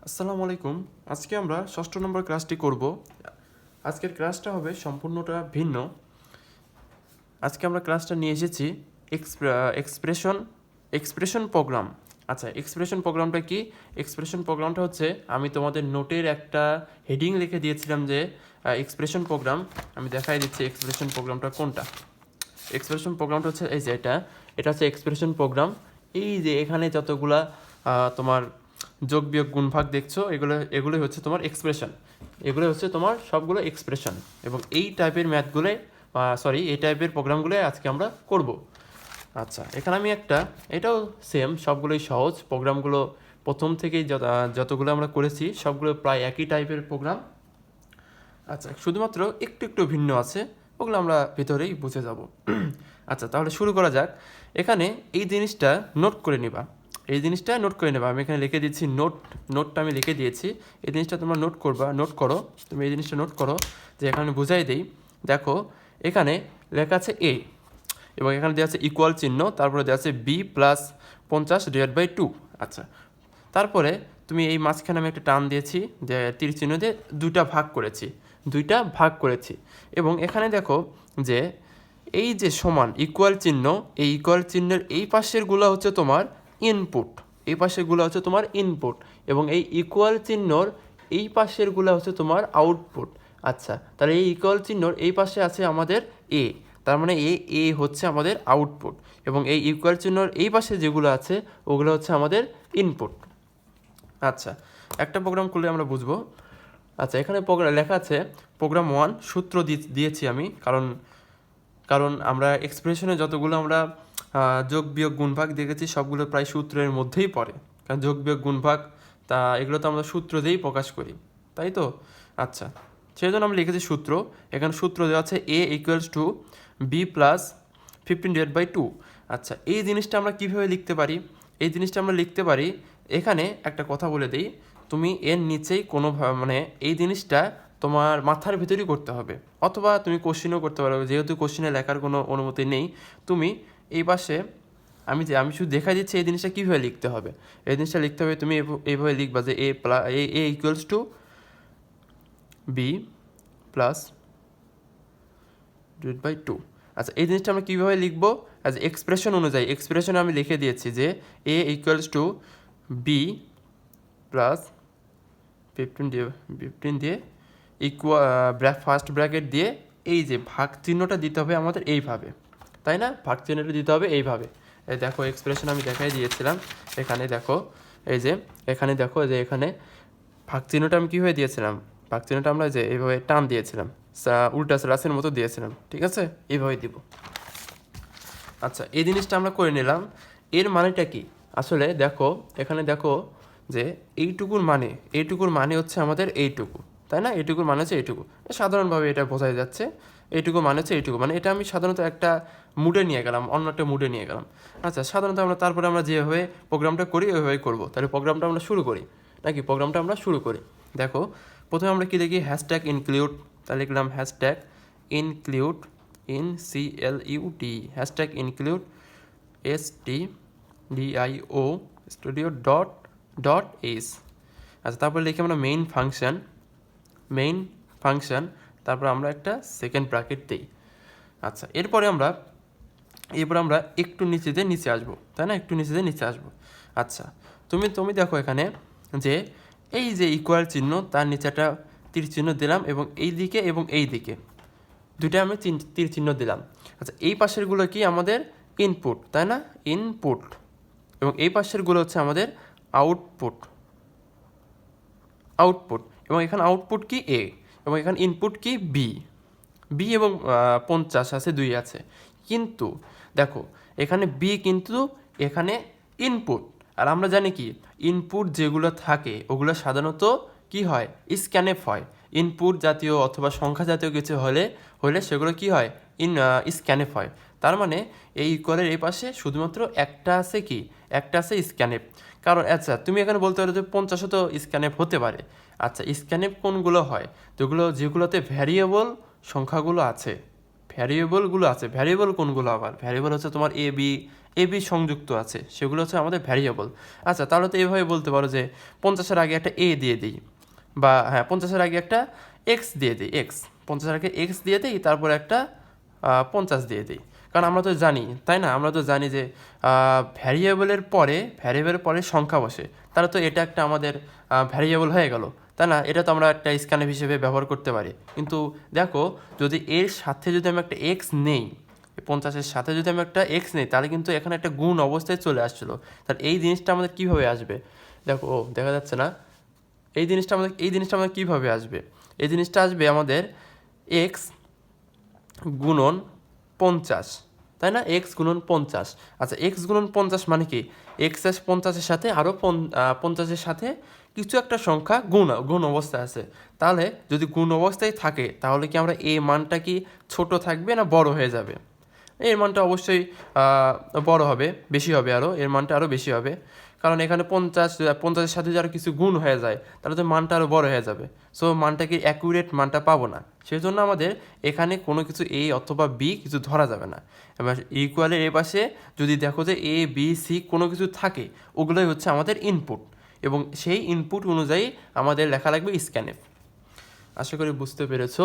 আসসালামু আলাইকুম। আজকে আমরা ষষ্ঠ নম্বর ক্লাসটি করব। আজকের ক্লাসটা হবে সম্পূর্ণটা ভিন্ন। আজকে আমরা ক্লাসটা নিয়ে এসেছি এক্সপ্রেশন এক্সপ্রেশন প্রোগ্রাম। আচ্ছা, এক্সপ্রেশন প্রোগ্রামটা কি? এক্সপ্রেশন প্রোগ্রামটা হচ্ছে, আমি তোমাদের নোটের একটা হেডিং লিখে দিয়েছিলাম যে এক্সপ্রেশন প্রোগ্রাম। আমি দেখাই দিচ্ছি এক্সপ্রেশন প্রোগ্রামটা কোনটা। এক্সপ্রেশন প্রোগ্রামটা হচ্ছে এই যে এটা হচ্ছে এক্সপ্রেশন প্রোগ্রাম। এই যে এখানে যতগুলা তোমার যোগ বিয়োগ গুণভাগ দেখছো, এগুলোই হচ্ছে তোমার এক্সপ্রেশন। এগুলো হচ্ছে তোমার সবগুলো এক্সপ্রেশন। এবং এই টাইপের ম্যাথগুলোই এই টাইপের প্রোগ্রামগুলোই আজকে আমরা করব। আচ্ছা, এখানে আমি এটাও সেম, সবগুলোই সহজ প্রোগ্রামগুলো। প্রথম থেকেই যতগুলো আমরা করেছি সবগুলো প্রায় একই টাইপের প্রোগ্রাম। আচ্ছা, শুধুমাত্র একটু একটু ভিন্ন আছে, ওগুলো আমরা ভিতরেই বুঝে যাব। আচ্ছা, তাহলে শুরু করা যাক। এখানে এই জিনিসটা নোট করে নিবা, আমি এখানে লিখে দিচ্ছি নোটটা আমি লিখে দিয়েছি। এই জিনিসটা তোমরা নোট করো। তুমি এই জিনিসটা নোট করো যে এখানে বুঝাই দেই। দেখো, এখানে লেখা আছে এ, এবং এখানে দেওয়া আছে ইকুয়াল চিহ্ন, তারপরে দেওয়া আছে b+50/2। আচ্ছা, তারপরে তুমি এই মাঝখানে আমি একটা টান দিয়েছি, যে তীর চিহ্ন দিয়ে দুইটা ভাগ করেছি। এবং এখানে দেখো যে এই যে সমান ইকুয়াল চিহ্ন, এই ইকুয়াল চিহ্নের এই পাশেরগুলো হচ্ছে তোমার ইনপুট, এবং এই ইকুয়াল চিহ্নর এই পাশেরগুলো হচ্ছে তোমার আউটপুট। আচ্ছা, তাহলে এই ইকুয়াল চিহ্নর এই পাশে আছে আমাদের এ, তার মানে এ হচ্ছে আমাদের আউটপুট, এবং এই ইকুয়াল চিহ্নর এই পাশে যেগুলো আছে ওগুলো হচ্ছে আমাদের ইনপুট। আচ্ছা, একটা প্রোগ্রাম করলে আমরা বুঝবো। আচ্ছা, এখানে লেখা আছে প্রোগ্রাম 1 সূত্র দিয়েছি আমি, কারণ আমরা এক্সপ্রেশনে যতগুলো আমরা যোগ বিয়োগ গুণভাগ দেখেছি সবগুলো প্রায় সূত্রের মধ্যেই পড়ে। কারণ যোগ বিয়োগ গুণভাগ এগুলো তো আমরা সূত্র দিয়েই প্রকাশ করি, তাই তো? আচ্ছা, সেই জন্য আমরা লিখেছি সূত্র। এখানে সূত্র দেওয়া আছে a=b+15/2। আচ্ছা, এই জিনিসটা আমরা কীভাবে লিখতে পারি? এখানে একটা কথা বলে দিই, তুমি এর নিচেই এই জিনিসটা তোমার মাথার ভিতরেই করতে হবে, অথবা তুমি কোশ্চিনও করতে পারো। যেহেতু কোশ্চিনে লেখার কোনো অনুমতি নেই, তুমি এই পাশে আমি শুধু দেখাই দিচ্ছি এই জিনিসটা কীভাবে লিখতে হবে। এই জিনিসটা লিখতে হবে, তুমি এইভাবে লিখবা যে a=b+2। আচ্ছা, এই জিনিসটা আমরা কীভাবে লিখবো? অ্যাজ এক্সপ্রেশন অনুযায়ী, এক্সপ্রেশনে আমি লিখে দিয়েছি যে a=b+15 দিয়ে ফার্স্ট ব্র্যাকেট দিয়ে এই যে ভাগ চিহ্নটা দিতে হবে আমাদের এইভাবে, তাই না? ভাগ চিহ্নটা দিতে হবে এইভাবে। এই দেখো, এক্সপ্রেশন আমি দেখাই দিয়েছিলাম। এখানে দেখো, এখানে ভাগ চিহ্নটা আমি কীভাবে দিয়েছিলাম? ভাগ চিহ্নটা আমরা যে এইভাবে টান দিয়েছিলাম, উল্টা স্ল্যাশের মতো দিয়েছিলাম, ঠিক আছে? এইভাবে দিব। আচ্ছা, এই জিনিসটা আমরা করে নিলাম। এর মানেটা কি? আসলে দেখো, এখানে দেখো যে এইটুকুর মানে হচ্ছে আমাদের এইটুকু, তাই না? এইটুকুর মানে হচ্ছে এইটুকু, সাধারণভাবে এটা বোঝাই যাচ্ছে। এইটুকু মানে হচ্ছে এইটুকু, মানে এটা আমি সাধারণত একটা মুডে নিয়ে গেলাম, অন্য একটা মুডে নিয়ে গেলাম। আচ্ছা, সাধারণত তারপরে আমরা যেভাবে প্রোগ্রামটা করি ওইভাবেই করবো। তাহলে প্রোগ্রামটা আমরা শুরু করি। দেখো, প্রথমে আমরা কি দেখি, হ্যাশট্যাগ ইনক্লুড। তাহলে লিখলাম hashtag include, hashtag include studio dot S. আচ্ছা, তারপর লিখি আমরা মেইন ফাংশন, তারপর আমরা একটা সেকেন্ড ব্র্যাকেট দিই। আচ্ছা, এরপরে আমরা একটু নিচে আসবো, তাই না? আচ্ছা, তুমি দেখো এখানে যে এই যে ইকুয়াল চিহ্ন, তার নিচে একটা তীর চিহ্ন দিলাম, এবং এই দিকে দুইটা আমি তীর চিহ্ন দিলাম। আচ্ছা, এই পাশেরগুলো কি আমাদের ইনপুট, তাই না? ইনপুট, এবং এই পাশেরগুলো হচ্ছে আমাদের আউটপুট, এবং এখানে আউটপুট কি এ, এবং এখানে ইনপুট কি বি এবং 50 আছে, 2 আছে। কিন্তু দেখো, এখানে বি, কিন্তু এখানে ইনপুট। আর আমরা জানি কি, ইনপুট যেগুলো থাকে ওগুলো সাধারণত কি হয়, স্ক্যানএফ হয়। ইনপুট জাতীয় অথবা সংখ্যা জাতীয় কিছু হলে সেগুলো কি হয়, স্ক্যানএফ হয়। তার মানে এই ইকুয়ালের এই পাশে শুধুমাত্র একটা আছে স্ক্যানএফ। কারণ আচ্ছা, তুমি এখানে বলতে পারো যে 50 তো স্ক্যানএফ হতে পারে। আচ্ছা, স্ক্যানএফ কোনগুলো হয়? যেগুলোতে ভ্যারিয়েবল সংখ্যাগুলো আছে, ভ্যারিয়েবল কোনগুলো? আবার ভ্যারিয়েবল হচ্ছে তোমার এ বি সংযুক্ত আছে, সেগুলো হচ্ছে আমাদের ভ্যারিয়েবল। আচ্ছা, তাহলে তো এইভাবে বলতে পারো যে 50-এর আগে একটা এ দিয়ে দিই, বা হ্যাঁ 50-এর আগে একটা এক্স দিয়ে দিই, এক্স 50-এর আগে এক্স দিয়ে দিই, তারপরে একটা 50 দিয়ে দিই। কারণ আমরা তো জানি, তাই না, আমরা তো জানি যে ভ্যারিয়েবলের পরে সংখ্যা বসে, তাহলে তো এটা একটা আমাদের ভ্যারিয়েবল হয়ে গেল, তাই না? এটা তো আমরা একটা স্ক্যানএফ হিসেবে ব্যবহার করতে পারি। কিন্তু দেখো, যদি এর সাথে যদি আমি একটা এক্স নেই, 50-এর সাথে যদি আমি একটা এক্স নেই, তাহলে কিন্তু এখানে একটা গুণ অবস্থায় চলে আসছিলো। তাহলে এই জিনিসটা আমাদের কীভাবে আসবে? দেখো, দেখা যাচ্ছে না, এই জিনিসটা আমাদের কীভাবে আসবে? এই জিনিসটা আসবে আমাদের এক্স গুণন 50, তাই না? এক্স গুণন 50। আচ্ছা, এক্স গুণন 50 মানে কি? এক্স 50-এর সাথে আরও 50-এর সাথে কিছু একটা সংখ্যা গুণ অবস্থায় আছে। তাহলে যদি গুণ অবস্থায় থাকে, তাহলে কি আমরা এই মানটা কি ছোট থাকবে না বড় হয়ে যাবে? এর মানটা অবশ্যই বড় হবে, বেশি হবে, এর মানটা আরও বেশি হবে। কারণ এখানে 50-এর সাথে যদি আরও কিছু গুণ হয়ে যায়, তাহলে তো মানটা আরও বড় হয়ে যাবে। সো মানটাকে অ্যাকুরেট মানটা পাবো না, সেই জন্য আমাদের এখানে কোনো কিছু এ অথবা বি কিছু ধরা যাবে না। এবার ইকুয়ালের এ পাশে যদি দেখো যে এ বি সি কোনো কিছু থাকে, ওগুলোই হচ্ছে আমাদের ইনপুট, এবং সেই ইনপুট অনুযায়ী আমাদের লেখা লাগবে স্ক্যানএফ। আশা করি বুঝতে পেরেছো।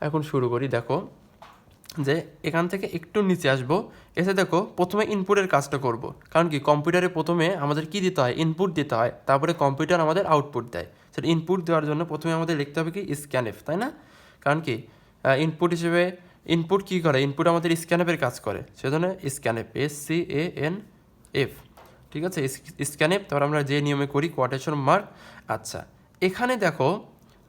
এখন শুরু করি। দেখো যে এখান থেকে একটু নিচে আসবো, এসে দেখো প্রথমে ইনপুটের কাজটা করব। কারণ কি, কম্পিউটারে প্রথমে আমাদের কি দিতে হয়? ইনপুট দিতে হয়, তারপরে কম্পিউটার আমাদের আউটপুট দেয়। সেটা ইনপুট দেওয়ার জন্য প্রথমে আমাদের লিখতে হবে কি? স্ক্যানএফ, তাই না? কারণ কি, ইনপুট হিসেবে ইনপুট কী করে? ইনপুট আমাদের স্ক্যানএফের কাজ করে, সেজন্য স্ক্যানএফ, SCANF। ঠিক আছে, স্ক্যানএফ। তারপর আমরা যে নিয়মে করি, কোয়াটেশন মার্ক। আচ্ছা, এখানে দেখো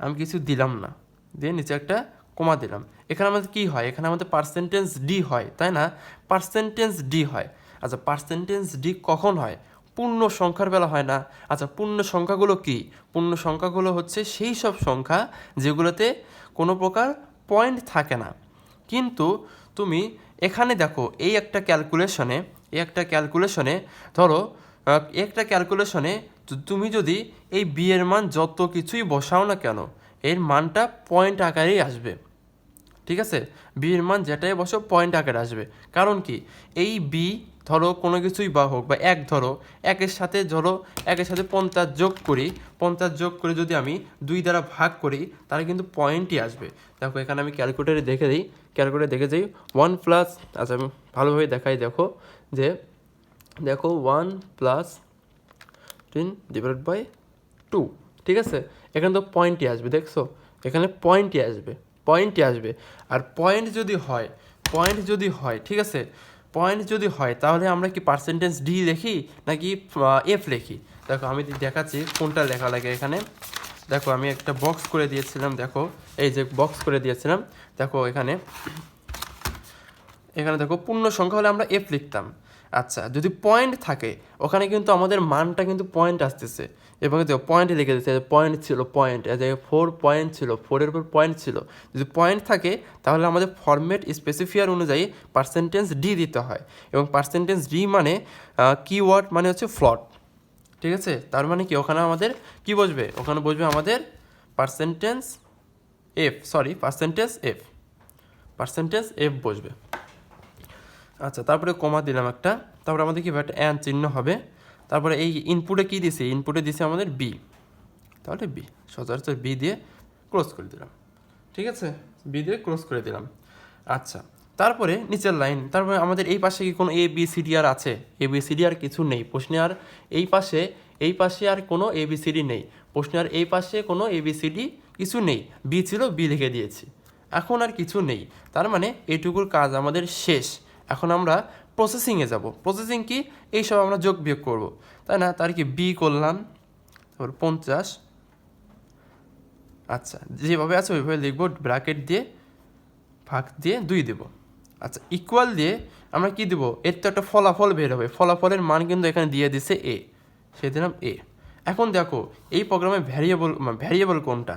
আমি কিছু দিলাম না, দিয়ে নিচে একটা কমা দিলাম। এখানে আমাদের কী হয়? এখানে আমাদের পার্সেন্টেজ ডি হয়, তাই না? পার্সেন্টেজ ডি হয়। আচ্ছা, পার্সেন্টেজ ডি কখন হয়? পূর্ণ সংখ্যার বেলা হয় না? আচ্ছা, পূর্ণ সংখ্যাগুলো কি? পূর্ণ সংখ্যাগুলো হচ্ছে সেই সব সংখ্যা যেগুলোতে কোনো প্রকার পয়েন্ট থাকে না। কিন্তু তুমি এখানে দেখো, এই একটা ক্যালকুলেশনে ধরো, একটা ক্যালকুলেশনে তুমি যদি এই বি এর মান যত কিছুই বসাও না কেন, এর মানটা পয়েন্ট আকারেই আসবে। ঠিক আছে, বি এর মান যেটাই বসো পয়েন্ট আকারে আসবে। কারণ কি, এই বি ধরো কোনো কিছুই বা হোক, বা এক ধরো, একের সাথে 50 যোগ করে যদি আমি 2 দ্বারা ভাগ করি, তাহলে কিন্তু পয়েন্টই আসবে। দেখো, এখানে আমি ক্যালকুলেটারে দেখে যাই 1 প্লাস, আচ্ছা আমি ভালোভাবে দেখাই। দেখো 1 প্লাস 10 ডিভাইডেড বাই 2, ঠিক আছে? এখানে তো পয়েন্টই আসবে, দেখছো? এখানে পয়েন্টই আসবে। আর পয়েন্ট যদি হয়, ঠিক আছে, পয়েন্ট যদি হয়, তাহলে আমরা কি পার্সেন্টেজ ডি লিখি নাকি এফ লিখি? দেখো, আমি দেখাচ্ছি কোনটা লেখা লাগে এখানে। দেখো, আমি একটা বক্স করে দিয়েছিলাম, দেখো এই যে বক্স করে দিয়েছিলাম। দেখো এখানে দেখো, পূর্ণ সংখ্যা হলে আমরা এফ লিখতাম। আচ্ছা, যদি পয়েন্ট থাকে, ওখানে কিন্তু আমাদের মানটা কিন্তু পয়েন্ট আসতেছে, এবং পয়েন্টে লিখে দিচ্ছে পয়েন্ট ছিল, পয়েন্ট 4 পয়েন্ট ছিল, 4-এর উপর পয়েন্ট ছিল। যদি পয়েন্ট থাকে, তাহলে আমাদের ফরম্যাট স্পেসিফায়ার অনুযায়ী পার্সেন্টেজ ডি দিতে হয়, এবং পার্সেন্টেজ ডি মানে কিওয়ার্ড মানে হচ্ছে ফ্লট। ঠিক আছে, তার মানে কি, ওখানে আমাদের কি বসবে? ওখানে বসবে আমাদের পার্সেন্টেজ এফ বসবে। আচ্ছা, তারপরে কমা দিলাম একটা, তারপরে আমাদের কি একটা অ্যান চিহ্ন হবে। তারপরে এই ইনপুটে কি দিছি? ইনপুটে দিছি আমাদের বি, তাহলে বি, সচরাচর বি দিয়ে ক্লোজ করে দিলাম। ঠিক আছে, বি দিয়ে ক্লোজ করে দিলাম। আচ্ছা, তারপরে নিচের লাইন, তারপরে আমাদের এই পাশে কি কোনো এ বি সি ডি আর আছে? এ বি সি ডি আর কিছু নেই প্রশ্নে। আর এই পাশে আর কোনো এ বি সি ডি নেই প্রশ্নে। আর এই পাশে কোনো এ বি সি ডি কিছু নেই, বি ছিল, বি লিখে দিয়েছি। এখন আর কিছু নেই, তার মানে এইটুকুর কাজ আমাদের শেষ। এখন আমরা প্রসেসিংয়ে যাব। প্রসেসিং কি? এইসব আমরা যোগ বিয়োগ করবো, তাই না? তার কি বি করলাম, তারপর 50, আচ্ছা যেভাবে আছে ওইভাবে লিখবো, ব্র্যাকেট দিয়ে ভাগ দিয়ে 2 দেবো। আচ্ছা, ইকুয়াল দিয়ে আমরা কি দেবো? এর তো একটা ফলাফল বের হবে, ফলাফলের মান কিন্তু এখানে দিয়ে দিছে এ, সে দিলাম এ। এখন দেখো, এই প্রোগ্রামে ভ্যারিয়েবল কোনটা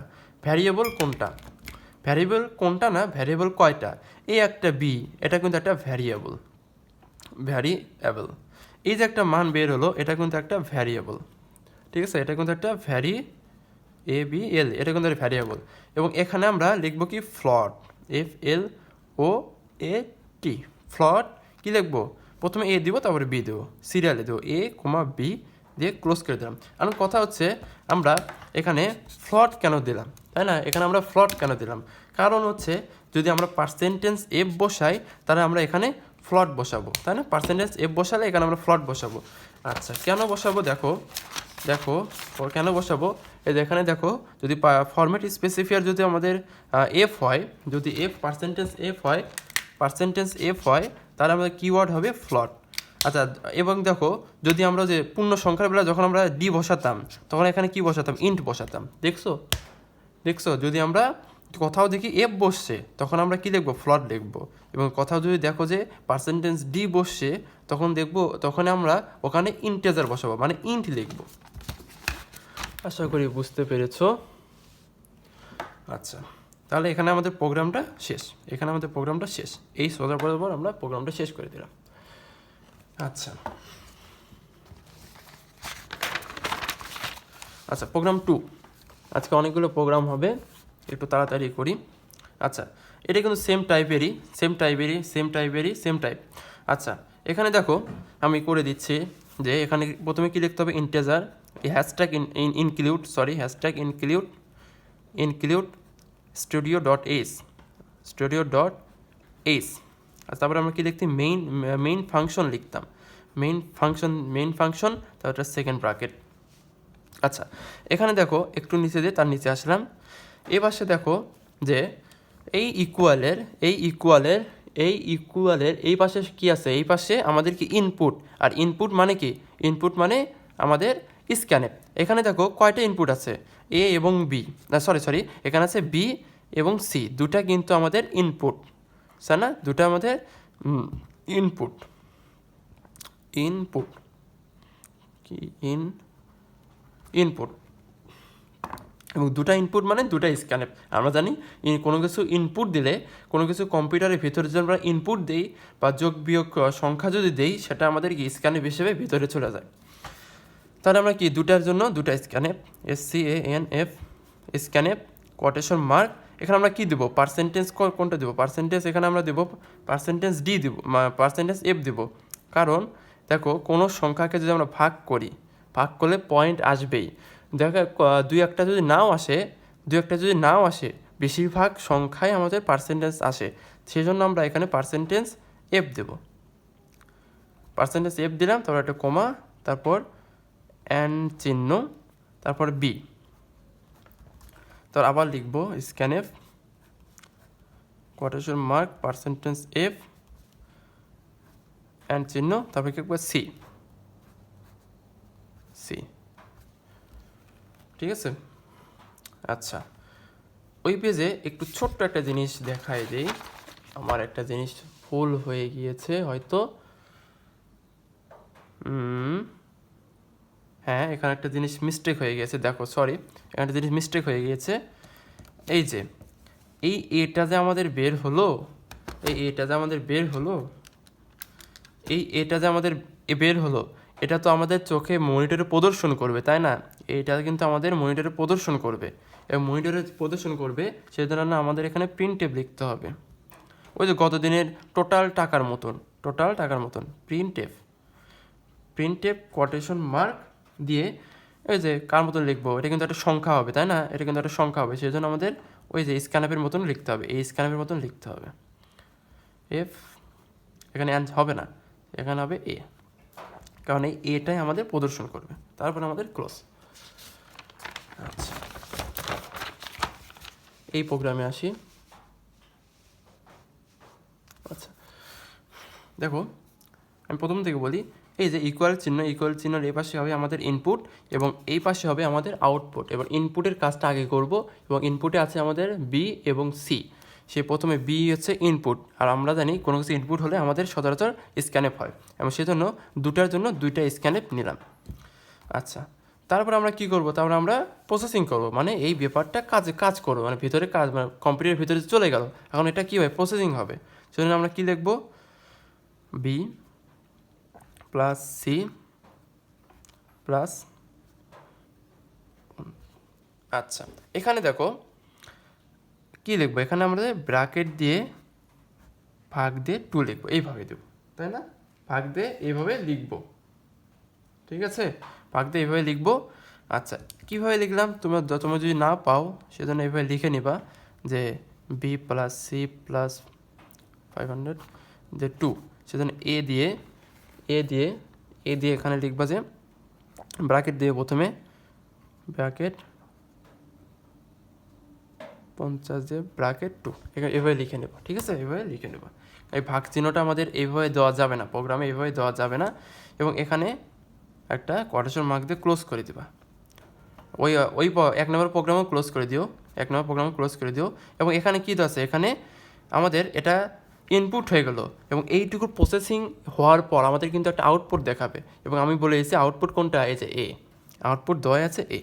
না, ভ্যারিয়েবল কয়টা? এ একটা বি, এটা কিন্তু একটা ভ্যারিয়েবল। এই যে একটা মান বের হলো, এটা কিন্তু একটা ভ্যারিয়েবল। ঠিক আছে, এটা কিন্তু একটা ABL, এটা কিন্তু একটা ভ্যারিয়েবল। এবং এখানে আমরা লিখবো কি? ফ্লট, FLOAT। ফ্লট কি লিখবো? প্রথমে এ দিব, তারপরে বি দেবো, সিরিয়ালে দেবো এ কমা বি দিয়ে ক্লোজ করে দিলাম। এখন কথা হচ্ছে আমরা এখানে ফ্লট কেন দিলাম, তাই না? এখানে আমরা ফ্লট কেন দিলাম, কারণ হচ্ছে যদি আমরা পার্সেন্টেজ এফ বসাই তাহলে আমরা এখানে ফ্লট বসাবো, তাই না? পার্সেন্টেজ এফ বসালে এখানে আমরা ফ্লট বসাবো। আচ্ছা, কেন বসাবো দেখো কেন বসাবো, এই এখানে দেখো, যদি ফরম্যাট স্পেসিফায়ার যদি আমাদের এফ হয়, যদি পার্সেন্টেজ এফ হয় তাহলে আমাদের কিওয়ার্ড হবে ফ্লট। আচ্ছা, এবং দেখো যদি আমরা যে পূর্ণ সংখ্যার বেলা যখন আমরা ডি বসাতাম তখন এখানে কি বসাতাম, ইন্ট বসাতাম। দেখছো যদি আমরা কোথাও দেখি এফ বসছে তখন আমরা কি লিখবো, ফ্লট লিখবো। এবং কোথাও যদি দেখো যে পার্সেন্টেজ ডি বসছে তখন দেখবো, তখন আমরা ওখানে ইন্টেজার বসাবো, মানে ইন্ট লিখবো। আশা করি বুঝতে পেরেছো। আচ্ছা, তাহলে এখানে আমাদের প্রোগ্রামটা শেষ। এই সোজা করার পর আমরা প্রোগ্রামটা শেষ করে দিলাম। আচ্ছা, প্রোগ্রাম 2। আজকে অনেকগুলো প্রোগ্রাম হবে, একটু তাড়াতাড়ি করি। আচ্ছা, এটা কিন্তু সেম টাইপ। আচ্ছা, এখানে দেখো আমি করে দিচ্ছি যে এখানে প্রথমে কি লিখতে হবে, ইন্টেজার, হ্যাশট্যাগ ইনক্লুড studio.h। আর তারপরে আমরা কি লিখতাম, মেইন ফাংশন লিখতাম, মেইন ফাংশন তারপর সেকেন্ড ব্র্যাকেট। আচ্ছা, এখানে দেখো একটু নিচে দিয়ে তার নিচে আসলাম। এই পাশে দেখো যে এই ইকুয়ালের এই পাশে কি আছে, এই পাশে আমাদের কি ইনপুট, আর ইনপুট মানে কি, ইনপুট মানে আমাদের স্ক্যানএফ। এখানে দেখো কয়টা ইনপুট আছে, এ এবং বি, না সরি এখানে আছে বি এবং সি, দুটা কিন্তু আমাদের ইনপুট, তাই না? দুটা আমাদের ইনপুট এবং দুটা ইনপুট মানে দুটা স্ক্যানএফ। আমরা জানি কোনো কিছু ইনপুট দিলে, কোনো কিছু কম্পিউটারের ভিতরে যদি আমরা ইনপুট দিই বা যোগ বিয়োগ সংখ্যা যদি দিই, সেটা আমাদের কি স্ক্যানএফ হিসেবে ভিতরে চলে যায়। তাহলে আমরা কি দুটার জন্য দুটা scanf, SCANF scanf quotation mark. এখানে আমরা কি দেবো, পার্সেন্টেজ কোনটা দেবো, পার্সেন্টেজ এখানে আমরা দেবো পার্সেন্টেজ ডি দেবো, পার্সেন্টেজ এফ দেবো। কারণ দেখো কোনো সংখ্যাকে যদি আমরা ভাগ করলে পয়েন্ট আসবেই। দেখো দুই একটা যদি নাও আসে, বেশিরভাগ সংখ্যায় আমাদের পার্সেন্টেজ আসে, সেই জন্য আমরা এখানে পার্সেন্টেজ এফ দেবো। পার্সেন্টেজ এফ দিলাম, তারপর একটা কমা, তারপর অ্যান্ড চিহ্ন, তারপর বি, তারপর আবার লিখবো scanf quotation mark percentage F and চিহ্ন, তারপর কি লিখবো সি। ঠিক আছে। আচ্ছা, ওই পেজে একটু ছোট্ট একটা জিনিস দেখাই দিই। আমার একটা জিনিস ভুল হয়ে গিয়েছে হয়তো, হ্যাঁ এখানে একটা জিনিস মিস্টেক হয়ে গিয়েছে, দেখো সরি, এখানে একটা জিনিস মিস্টেক হয়ে গিয়েছে। এই যে এটা যে আমাদের বের হলো, এটা তো আমাদের চোখে মনিটরে প্রদর্শন করবে, তাই না? এটা কিন্তু আমাদের মনিটরে প্রদর্শন করবে, এবং মনিটরে প্রদর্শন করবে সেই জন্য আমাদের এখানে প্রিন্টএফ লিখতে হবে, ওই যে গত দিনের টোটাল টাকার মতন প্রিন্টএফ কোটেশন মার্ক দিয়ে ওই যে কার মতন লিখবো, এটা কিন্তু একটা সংখ্যা হবে, তাই না? এটা কিন্তু একটা সংখ্যা হবে, সেই জন্য আমাদের ওই যে স্ক্যানআপের মতন লিখতে হবে, এই স্ক্যানআপের মতন লিখতে হবে। এফ এখানে হবে না, এখানে হবে এ, কারণ এই এটাই আমাদের প্রদর্শন করবে। তারপর আমাদের ক্লোজ। আচ্ছা, এই প্রোগ্রামে আসি। আচ্ছা দেখো, আমি প্রথম থেকে বলি, এই যে ইকুয়াল চিহ্নের এই পাশে হবে আমাদের ইনপুট এবং এই পাশে হবে আমাদের আউটপুট। এবং ইনপুটের কাজটা আগে করব, এবং ইনপুটে আছে আমাদের বি এবং সি। সে প্রথমে বি হচ্ছে ইনপুট, আর আমরা জানি কোনো কিছু ইনপুট হলে আমাদের সচরাচর স্ক্যানএফ হয়, এবং সেজন্য দুটার জন্য দুইটা স্ক্যানএফ নিলাম। আচ্ছা, তারপর আমরা কি করব, তারপর আমরা প্রসেসিং করব, মানে এই ব্যাপারটা কাজ করবো, মানে ভিতরে কাজ, মানে কম্পিউটারের ভিতরে চলে গেল, এখন এটা কী হয়, প্রসেসিং হবে। সেজন্য আমরা কি লিখব, বি প্লাস সি প্লাস, আচ্ছা এখানে দেখো কি লিখবো, এখানে আমরা ব্র্যাকেট দিয়ে ভাগ দিয়ে 2 লিখবো, এইভাবে দেবো, তাই না? ভাগ দিয়ে এইভাবে লিখব, ঠিক আছে, ভাগ দিয়ে এইভাবে লিখবো। আচ্ছা, কীভাবে লিখলাম তোমরা যদি না পাও সেজন্য এইভাবে লিখে নিবা যে বি প্লাস সি প্লাস 500 যে 2, সেজন্য এ দিয়ে এখানে লিখবা যে ব্র্যাকেট দিয়ে প্রথমে ব্র্যাকেট 50 দিয়ে ব্র্যাকেট 2 এভাবে লিখে নেব, ঠিক আছে, এভাবে লিখে নেব। এই ভাগ চিহ্নটা আমাদের এইভাবে দেওয়া যাবে না, প্রোগ্রামে এইভাবে দেওয়া যাবে না। এবং এখানে একটা কোটেশন মার্ক দিয়ে ক্লোজ করে দিবা। ওই 1 নম্বর প্রোগ্রামও ক্লোজ করে দিও, এবং এখানে কী আছে, এখানে আমাদের এটা ইনপুট হয়ে গেল এবং এইটুকু প্রসেসিং হওয়ার পর আমাদের কিন্তু একটা আউটপুট দেখাবে। এবং আমি বলে এসেছি আউটপুট কোনটা, এই যে এ, আউটপুট দেওয়া আছে এ,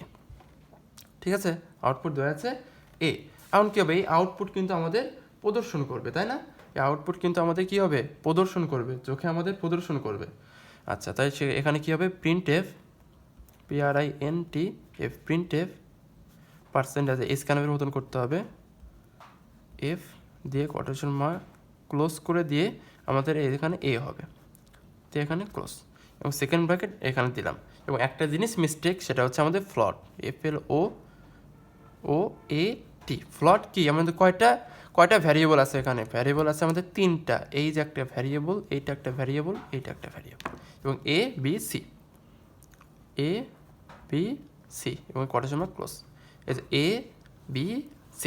ঠিক আছে, আউটপুট দেওয়া আছে এ। এখন কী হবে, এই আউটপুট কিন্তু আমাদের প্রদর্শন করবে, তাই না? এই আউটপুট কিন্তু আমাদের কী হবে, প্রদর্শন করবে, চোখে আমাদের প্রদর্শন করবে। আচ্ছা, তাই এখানে কী হবে, print F, PRINTF, print F percentage স্ক্যানএর মতন করতে হবে, এফ দিয়ে কোটেশন মার্ক ক্লোজ করে দিয়ে আমাদের এখানে এ হবে, তো এখানে ক্লোজ, এবং সেকেন্ড ব্র্যাকেট এখানে দিলাম। এবং একটা জিনিস মিস্টেক, সেটা হচ্ছে আমাদের ফ্লট, FLOAT। ফ্লট কি, আমাদের কয়টা ভ্যারিয়েবল আছে এখানে, ভ্যারিয়েবল আছে আমাদের 3টা। এই যে একটা ভ্যারিয়েবল, এইটা একটা ভ্যারিয়েবল, এইটা একটা ভ্যারিয়েবল, এবং ABC এবং কোটেশন মার্ক ক্লোজ, এই যে ABC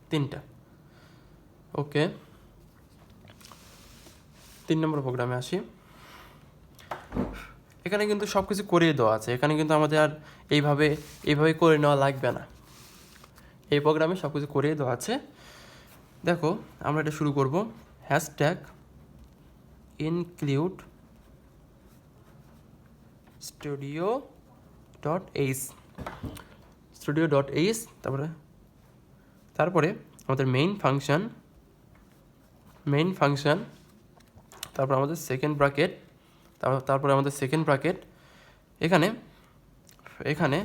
3টা। ওকে, 3 নম্বর প্রোগ্রামে আসি। এখানে কিন্তু সব কিছু করিয়ে দেওয়া আছে, এখানে কিন্তু আমাদের আর এইভাবে করে নেওয়া লাগবে না, এই প্রোগ্রামে সব কিছু করিয়ে দেওয়া আছে। দেখো, আমরা এটা শুরু করব, হ্যাশট্যাগ ইনক্লুড studio.h, তারপরে আমাদের মেইন ফাংশন, তারপর আমাদের সেকেন্ড ব্র্যাকেট, তারপরে আমাদের সেকেন্ড ব্র্যাকেট, এখানে